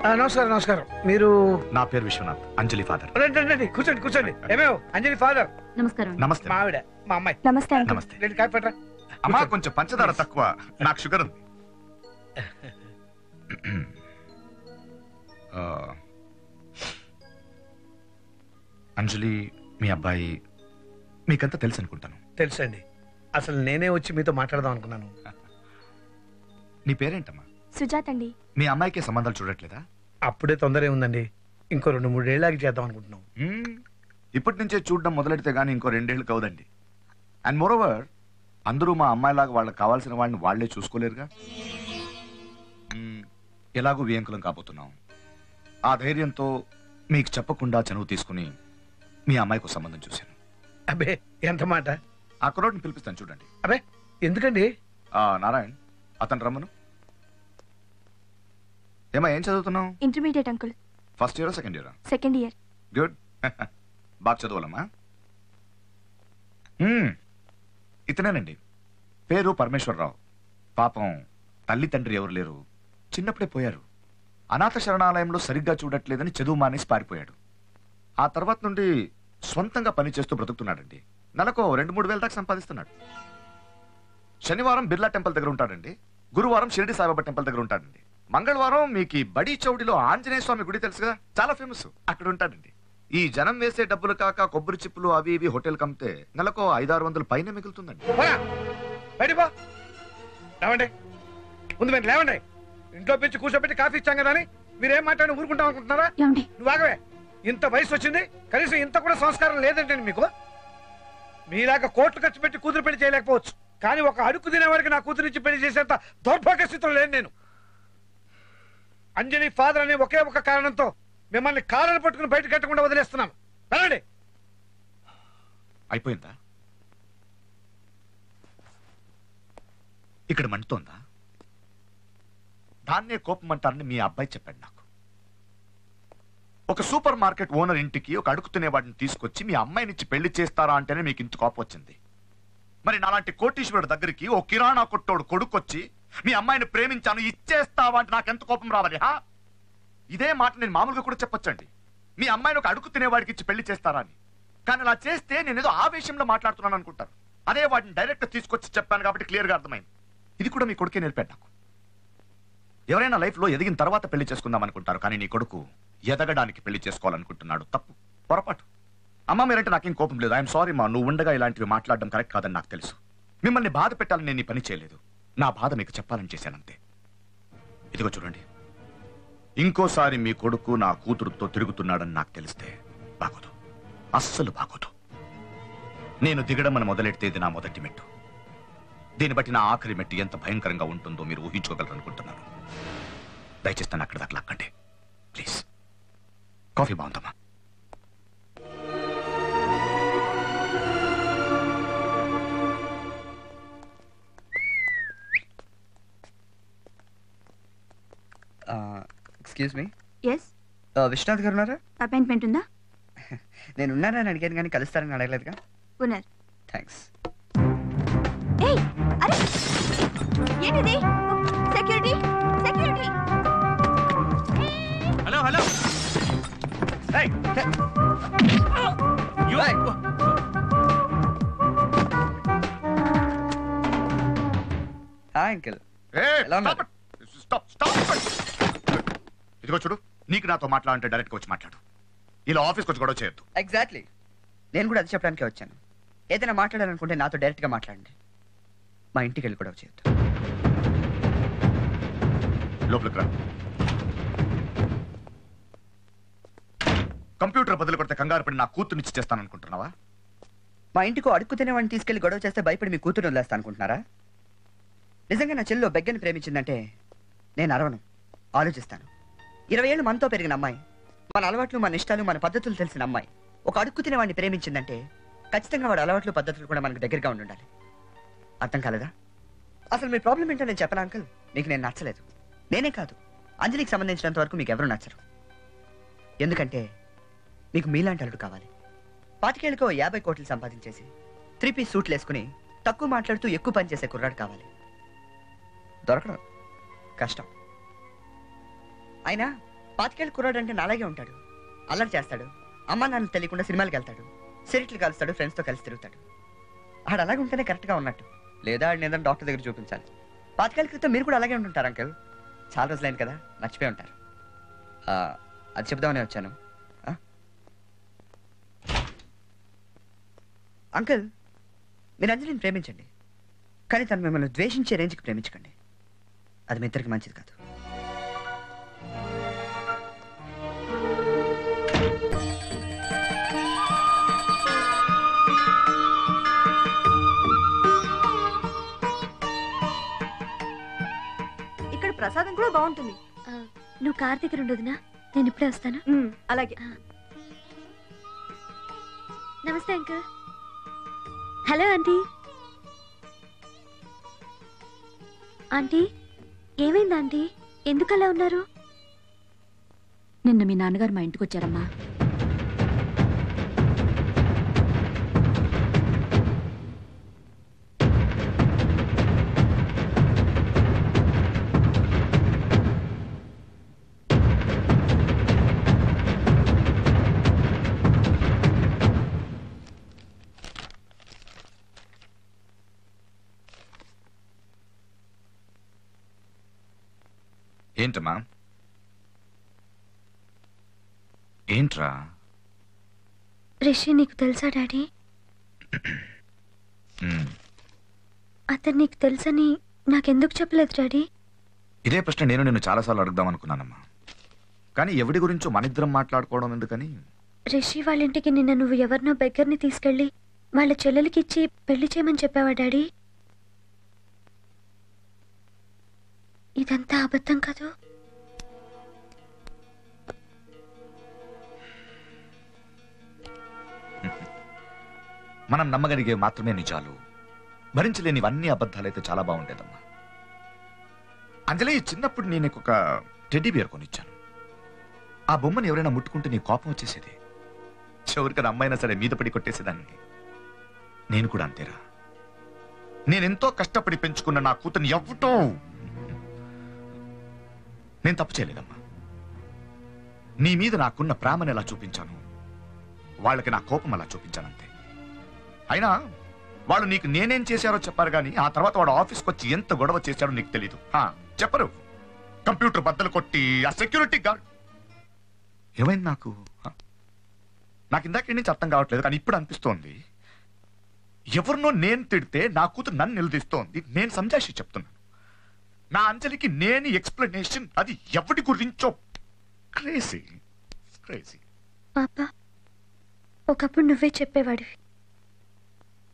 నమస్కారం నమస్కారం. మీరు? నా పేరు విశ్వనాథ్, అంజలి ఫాదర్. రండి కూర్చోండి కూర్చోండి. ఏమేవ్ అంజలి ఫాదర్? నమస్కారం. నమస్తే. మా ఆవిడ, మా అమ్మాయి. నమస్తే. నమస్తే. రెండు కాఫీ పట్టరా. అమ్మా కొంచెం పంచదార తక్కువ, నాకు షుగర్ ఉంది. అంజలి మీ అబ్బాయి మీకంతా తెలుసు అనుకుంటాను. తెలుసండి. అసలు నేనే వచ్చి మీతో మాట్లాడదాం అనుకున్నాను. నీ పేరేంటమ్మా? సుజాత్ అండి. మీ అమ్మాయికి సంబంధాలు చూడట్లేదా? అప్పుడే తొందర ఏముందండి, ఇంకో 2-3 ఏళ్ళకి చేద్దాం అనుకుంటున్నాం. ఇప్పటి నుంచే చూడడం మొదలెడితే గానీ ఇంకో 2 ఏళ్ళు కావదండి. అండ్ మోరోవర్ అందరూ మా అమ్మాయిలాగా వాళ్ళకి కావాల్సిన వాడిని వాళ్లే చూసుకోలేరుగా. ఎలాగూ వియంకులం కాబోతున్నాం. ఆ ధైర్యంతో మీకు చెప్పకుండా చనువు తీసుకుని మీ అమ్మాయికి సంబంధం చూశాను. అబ్బే ఎంత మాట. ఆ కుర్రోడ్ని పిలిపిస్తాను చూడండి. అబ్బే ఎందుకండి? నారాయణ్, అతను రమ్మను. ఏమా ఏం చదువుతున్నావు? Intermediate uncle. First year second year? Second year. Good. బాగా చదవాలమ్మా. ఇతనేనండి, పేరు పరమేశ్వరరావు. పాపం తల్లి తండ్రి ఎవరు లేరు, చిన్నప్పుడే పోయారు. అనాథ శరణాలయంలో సరిగ్గా చూడట్లేదని చదువు మానేసి పారిపోయాడు. ఆ తర్వాత నుండి స్వంతంగా పని చేస్తూ బ్రతుకుతున్నాడండి. నెలకు 2-3 వేల దాకా సంపాదిస్తున్నాడు. శనివారం బిర్లా టెంపుల్ దగ్గర ఉంటాడండి, గురువారం షిరిడి సాయిబాబా టెంపుల్ దగ్గర ఉంటాడండి, మంగళవారం మీకు బడి చౌడిలో ఆంజనేయ స్వామి గుడి తెలుసు కదా, చాలా ఫేమస్, అక్కడ ఉంటాడండి. ఈ జనం వేసే డబ్బులు కాక కొబ్బరి చిప్పులు అవి ఇవి హోటల్ కమ్మితే నెలకు 500-600 పైన మిగులుతుందండి. ముందు మీరు లేవండి. ఇంట్లో పెంచి కూర్చోబెట్టి కాఫీ ఇచ్చాం కదా అని మీరేం మాట్లాడి ఊరుకుంటాం అనుకుంటున్నారా? నువ్వు ఆగవే. ఇంత వయసు వచ్చింది, కనీసం ఇంత కూడా సంస్కారం లేదంటండి మీకు. మీలాగా కోట్లు ఖర్చు పెట్టి కూతురు పెళ్లి చేయలేకపోవచ్చు, కానీ ఒక అడుగు తినేవారికి నా కూతురిచ్చి పెళ్లి చేసేంత దౌర్భాగ్య స్థితిలో లేను నేను. అంజలి ఫాదర్ అనే ఒకే ఒక కారణంతో మిమ్మల్ని కాళ్ళను పట్టుకుని బయట కట్టకుండా వదిలేస్తున్నాను. వెళ్ళండి. అయిపోయిందా? ఇక్కడ మండుతోందా? దాన్నే కోపం అంటారని మీ అబ్బాయి చెప్పాడు నాకు. ఒక సూపర్ మార్కెట్ ఓనర్ ఇంటికి ఒక అడుగు తినేవాడిని తీసుకొచ్చి మీ అమ్మాయినిచ్చి పెళ్లి చేస్తారా అంటేనే మీకు ఇంత కోపం వచ్చింది. మరి నాలాంటి కోటీశ్వరుడు దగ్గరికి ఓ కిరాణా కొట్టోడు కొడుకొచ్చి మీ అమ్మాయిని ప్రేమించాను ఇచ్చేస్తావా అంటే నాకెంత కోపం రావాలి? ఇదే మాట నేను మామూలుగా కూడా చెప్పొచ్చండి. మీ అమ్మాయిని ఒక అడుగు తినేవాడికి ఇచ్చి పెళ్లి చేస్తారా అని. కానీ అలా చేస్తే నేను ఏదో ఆవేశంలో మాట్లాడుతున్నాను అనుకుంటారు. అదే వాడిని డైరెక్ట్ తీసుకొచ్చి చెప్పాను కాబట్టి క్లియర్గా అర్థమైంది. ఇది కూడా మీ కొడుకే నేర్పాడు నాకు. ఎవరైనా లైఫ్ లో ఎదిగిన తర్వాత పెళ్లి చేసుకుందాం అనుకుంటారు, కానీ నీ కొడుకు ఎదగడానికి పెళ్లి చేసుకోవాలనుకుంటున్నాడు. తప్పు, పొరపాటు. అమ్మ మీరంటే నాకేం కోపం లేదు. ఐఎమ్ సారీ మా, నువ్వు ఉండగా ఇలాంటివి మాట్లాడడం కరెక్ట్ కాదని నాకు తెలుసు. మిమ్మల్ని బాధ పెట్టాలని నేను ఈ పని చేయలేదు. నా బాధ మీకు చెప్పాలని చేశానంతే. ఇదిగో చూడండి, ఇంకోసారి మీ కొడుకు నా కూతురుతో తిరుగుతున్నాడని నాకు తెలిస్తే బాగోదు, అస్సలు బాగోదు. నేను దిగడం అని మొదలెడితే ఇది నా మొదటి మెట్టు. దీన్ని బట్టి నా ఆఖరి మెట్టు ఎంత భయంకరంగా ఉంటుందో మీరు ఊహించుకోగలరు అనుకుంటున్నాను. దయచేసి నన్ను అక్కడ దాకా లాక్కండి ప్లీజ్. కాఫీ బాగుందమ్మా? Excuse me. ఎస్. విశ్వనాథ్ గారు ఉన్నారా? అపాయింట్మెంట్ ఉందా? నేను ఉన్నానని అడిగాను కానీ కలుస్తారని అడగలేదుగా. ఉన్నారు. థ్యాంక్స్. ఏయ్ అరే ఏంటిది? Security security. Hello hello. Hi uncle. ఇదిగో చూడు, నీకు నాతో మాట్లాడంటే డైరెక్ట్గా వచ్చి మాట్లాడు. ఇలా ఆఫీస్కి వచ్చి గొడవ చేయొద్దు. ఎగ్జాక్ట్లీ, నేను కూడా అది చెప్పడానికే వచ్చాను. ఏదైనా మాట్లాడాలనుకుంటే నాతో డైరెక్ట్గా మాట్లాడండి. మా ఇంటికి వెళ్ళి గొడవ చేయొద్దు. లోపలికి రా. కంప్యూటర్ బదులు కొడితే కంగారు పడి నా కూతురునిచ్చి చేస్తాననుకుంటున్నావా? మా ఇంటికి అడుక్కు తినేవాడిని తీసుకెళ్లి గొడవ చేస్తే భయపడి మీ కూతురు వదిలేస్తా అనుకుంటున్నారా? నిజంగా నా చెల్లిలో బెగ్గని ప్రేమించిందంటే నేను అరవను, ఆలోచిస్తాను. 20 ఏళ్ళు మనతో పెరిగిన అమ్మాయి, మన అలవాట్లు మన ఇష్టాలు మన పద్ధతులు తెలిసిన అమ్మాయి ఒక అడుక్కు తినేవాడిని ప్రేమించిందంటే ఖచ్చితంగా వాడు అలవాట్లు పద్ధతులు కూడా మనకు దగ్గరగా ఉండాలి. అర్థం కాలేదా? అసలు మీ ప్రాబ్లం ఏంటో నేను చెప్పను అంకుల్. మీకు నేను నచ్చలేదు. నేనే కాదు, అంజలికి సంబంధించినంత వరకు మీకు ఎవరు నచ్చరు. ఎందుకంటే మీకు మీలాంటి అల్లుడు కావాలి. 25 ఏళ్ళకో 50 కోట్లు సంపాదించేసి 3 పీస్ సూట్లు వేసుకుని తక్కువ మాట్లాడుతూ ఎక్కువ పని చేసే కుర్రాడు కావాలి. దొరకడం కష్టం. అయినా పాతికేళ్ళ కుర్రాడు అంటే నాలాగే ఉంటాడు. అల్లరి చేస్తాడు, అమ్మా నాన్న తెలియకుండా సినిమాలకు వెళ్తాడు, సిరిట్లు కలుస్తాడు, ఫ్రెండ్స్తో కలిసి తిరుగుతాడు. ఆడు అలాగే ఉంటేనే కరెక్ట్గా ఉన్నట్టు. లేదా ఆడిని ఏదైనా డాక్టర్ దగ్గర చూపించాలి. పాతికేళ్ళ క్రితం మీరు కూడా అలాగే ఉంటుంటారు అంకుల్. చాలా రోజులైంది కదా, మర్చిపోయి ఉంటారు. అది చెప్దామని వచ్చాను. అంకుల్, మీరు అంజలిని ప్రేమించండి, కానీ తను మిమ్మల్ని ద్వేషించే రేంజ్కి ప్రేమించకండి. అది మీ ఇద్దరికి మంచిది కాదు. ఇక్కడ ప్రసాదం కూడా బాగుంటుంది. నువ్వు కార్ దగ్గర ఉండదునా, నేను ఇప్పుడే వస్తాను. అలాగే. నమస్తే అంకుల్. Hello aunty. ఆంటీ, ఏమైంది ఆంటీ? ఎందుకు అలా ఉన్నారు? నిన్న మీ నాన్నగారు మా ఇంటికి వచ్చారమ్మా. ఏంటమ్మా? ఏంట్రా? రిషి నీకు తెలుసా డాడీ? అతను నీకు తెలుసని నాకెందుకు చెప్పలేదు డాడీ? ఇదే ప్రశ్న నేను నిన్ను చాలాసార్లు అడుగుదాం అనుకున్నానమ్మా, కానీ ఎవడి గురించో మనిద్దరం మాట్లాడుకోవడం ఎందుకని. రిషి వాళ్ళ ఇంటికి నిన్న నువ్వు ఎవరినో బెగ్గర్ని తీసుకెళ్ళి వాళ్ళ చెల్లెలకి ఇచ్చి పెళ్లి చేయమని చెప్పావా డాడీ? ఇదంతా అబద్ధం కాదు? మనం నమ్మగలిగే మాత్రమే నిజాలు, భరించలేనివన్నీ అబద్ధాలైతే చాలా బాగుండేదమ్మా. అంజలి, చిన్నప్పుడు నేను నీకు ఒక టెడ్డీ బియర్ కొనిచ్చాను. ఆ బొమ్మను ఎవరైనా ముట్టుకుంటే నీ కోపం వచ్చేసేది. చివరికి అమ్మైనా సరే మీద పడి కొట్టేసేదాన్ని. నేను కూడా అంతేరా. నేనెంతో కష్టపడి పెంచుకున్న నా కూతుర్ని ఎవ్వటో. నేను తప్పు చేయలేదమ్మా. నీ మీద నాకున్న ప్రేమను ఎలా చూపించాను, వాళ్ళకి నా కోపం అలా చూపించానంతే. అయినా వాళ్ళు నీకు నేనేం చేశారో చెప్పారు కానీ ఆ తర్వాత వాడు ఆఫీస్కి వచ్చి ఎంత గొడవ చేశాడో నీకు తెలీదు. చెప్పరు. కంప్యూటర్ బద్దలు కొట్టి ఆ సెక్యూరిటీ గార్డ్. ఏమైంది నాకు ఇందాక నుంచి అర్థం కావట్లేదు, కానీ ఇప్పుడు అనిపిస్తోంది ఎవరినో నేను తిడితే నా కూతురు నన్ను నిలదీస్తోంది. నేను సంజాయిషి చెప్తున్నాను. నా అంజలికి నేను ఎక్స్ప్లెనేషన్, అది ఎవరి గురించో. Crazy crazy. పాపా, ఒకప్పుడు నువ్వే చెప్పేవాడివి,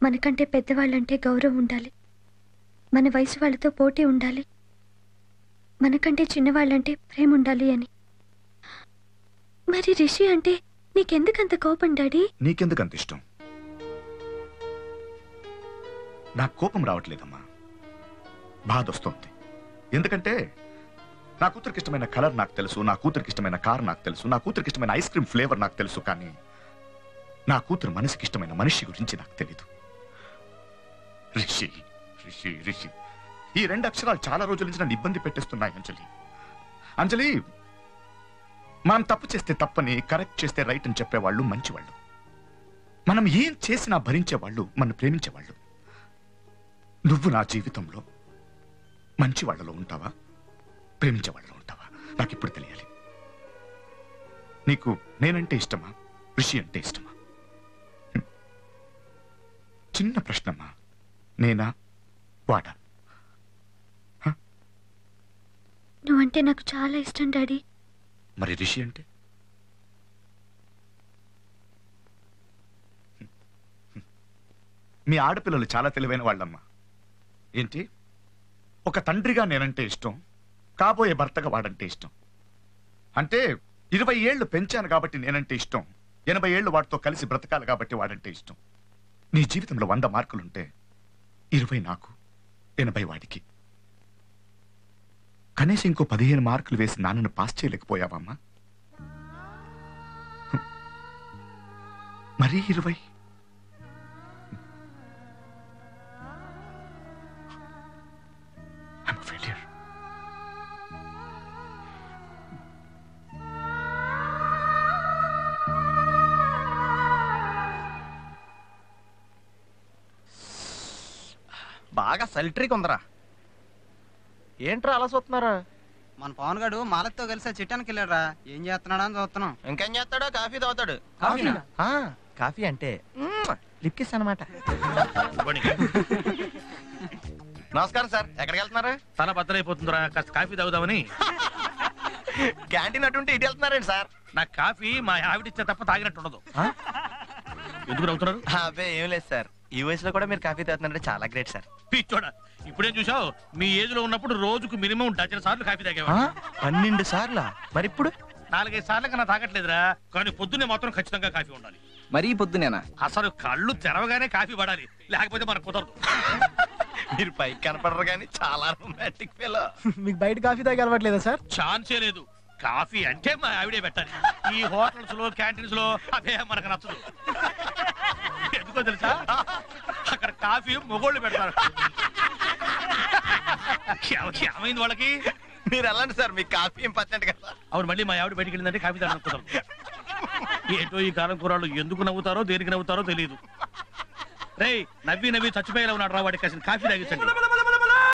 మనకంటే పెద్దవాళ్ళంటే గౌరవం ఉండాలి, మన వయసు వాళ్ళతో పోటీ ఉండాలి, మనకంటే చిన్నవాళ్ళంటే ప్రేమ ఉండాలి అని. మరి రిషి అంటే నీకెందుకంత కోపం డాడీ? నీకెందుకంత ఇష్టం? నాకు కోపం రావట్లేదమ్మా, బాధ వస్తుంది. ఎందుకంటే నా కూతురికి ఇష్టమైన కలర్ నాకు తెలుసు, నా కూతురికి ఇష్టమైన కార్ నాకు తెలుసు, నా కూతురికి ఇష్టమైన ఐస్ క్రీమ్ ఫ్లేవర్ నాకు తెలుసు, కానీ నా కూతురు మనసుకి ఇష్టమైన మనిషి గురించి నాకు తెలీదు. రిషి రిషి రిషి, ఈ రెండు అక్షరాలు చాలా రోజుల నుంచి నన్ను ఇబ్బంది పెట్టేస్తున్నాయి. అంజలి, మనం తప్పు చేస్తే తప్పని, కరెక్ట్ చేస్తే రైట్ అని చెప్పేవాళ్ళు మంచివాళ్ళు. మనం ఏం చేసినా భరించేవాళ్ళు మనం ప్రేమించేవాళ్ళు. నువ్వు నా జీవితంలో మంచి వాళ్ళలో ఉంటావా, ప్రేమించే వాళ్ళలో ఉంటావా? నాకు ఇప్పుడు తెలియాలి. నీకు నేనంటే ఇష్టమా, రిషి అంటే ఇష్టమా? చిన్న ప్రశ్నమ్మా. నేనా వాడా? నువ్వంటే నాకు చాలా ఇష్టం డాడీ. మరి రిషి అంటే? మీ ఆడపిల్లలు చాలా తెలివైన వాళ్ళమ్మా. ఏంటి, ఒక తండ్రిగా నేనంటే ఇష్టం, కాబోయే భర్తగా వాడంటే ఇష్టం. అంటే 20 ఏళ్లు పెంచాను కాబట్టి నేనంటే ఇష్టం, 80 ఏళ్లు వాడితో కలిసి బ్రతకాలి కాబట్టి వాడంటే ఇష్టం. నీ జీవితంలో 100 మార్కులుంటే 20 నాకు, 80 వాడికి. కనీసం ఇంకో 15 మార్కులు వేసి నాన్నను పాస్ చేయలేకపోయావమ్మా? మరీ 20? I'm a failure. బాగా సల్ట్రీకి ఉందరా. ఏంట్రా అలా చూస్తున్నారా? మన పవన్ గారు మాలతో కలిసి చిట్టానికి వెళ్ళారా, ఏం చేస్తున్నాడా అని చూస్తున్నాం. ఇంకేం చేస్తాడో కాఫీ తాగుతాడు. కాఫీ అంటే లిప్ కిస్ అనమాట. నమస్కారం సార్, ఎక్కడికి వెళ్తున్నారు? తల బద్దలైపోతుందిరా, కాస్త కాఫీ తాగుదామని. క్యాంటీన్ అటుంటే ఇటు వెళ్తున్నారండి సార్? నా కాఫీ మా ఆవిడిచ్చే తప్ప తాగినట్టు ఉండదు. ఎందుకు నవ్వుతున్నారు? అబ్బే ఏం లేదు సార్, ఈ వయసులో కూడా మీరు కాఫీ తాగుతున్నారంటే చాలా గ్రేట్ సార్. పిచ్చోడా, ఇప్పుడేం చూసావు? మీ ఏజ్ లో ఉన్నప్పుడు రోజుకు మినిమం డజన్ సార్లు కాఫీ తాగేవా? 12 సార్లా? మరి ఇప్పుడు 4-5 సార్లు కన్నా తాగట్లేదురా, కానీ పొద్దున్నే మాత్రం ఖచ్చితంగా కాఫీ ఉండాలి. మరీ పొద్దునేనా? అసలు కళ్ళు తెరవగానే కాఫీ పడాలి, లేకపోతే మనకు కుదరదు. మీరు పైకి కనపడరు కానీ చాలా రొమాంటిక్ ఫెలో. మీకు బయట కాఫీ తాగి అలవాట్లేదా సార్? ఛాన్సే లేదు. కాఫీ అంటే మా ఆవిడే పెట్టాలి. ఈ హోటల్స్ లో క్యాంటీన్స్ లో అదే మనకు నచ్చదు. ఎందుకో తెలుసా, అక్కడ కాఫీ మొగోళ్ళు పెడతారు. ఏమైంది వాళ్ళకి? మీరు వెళ్ళండి సార్, మీకు కాఫీ ఇంపార్టెంట్ కదా. అవును, మళ్ళీ మా ఆవిడ బయటికి వెళ్ళిందంటే కాఫీ తాగడం కుదరదు. ఏంటో ఈ కాలం కూరళ్ళు ఎందుకు నవ్వుతారో దేనికి నవ్వుతారో తెలియదు. రేయ్, నవ్వి నవ్వి చచ్చిపోయేలా ఉన్నాడు రా, వాడికి కాసిన కాఫీ తాగించండి.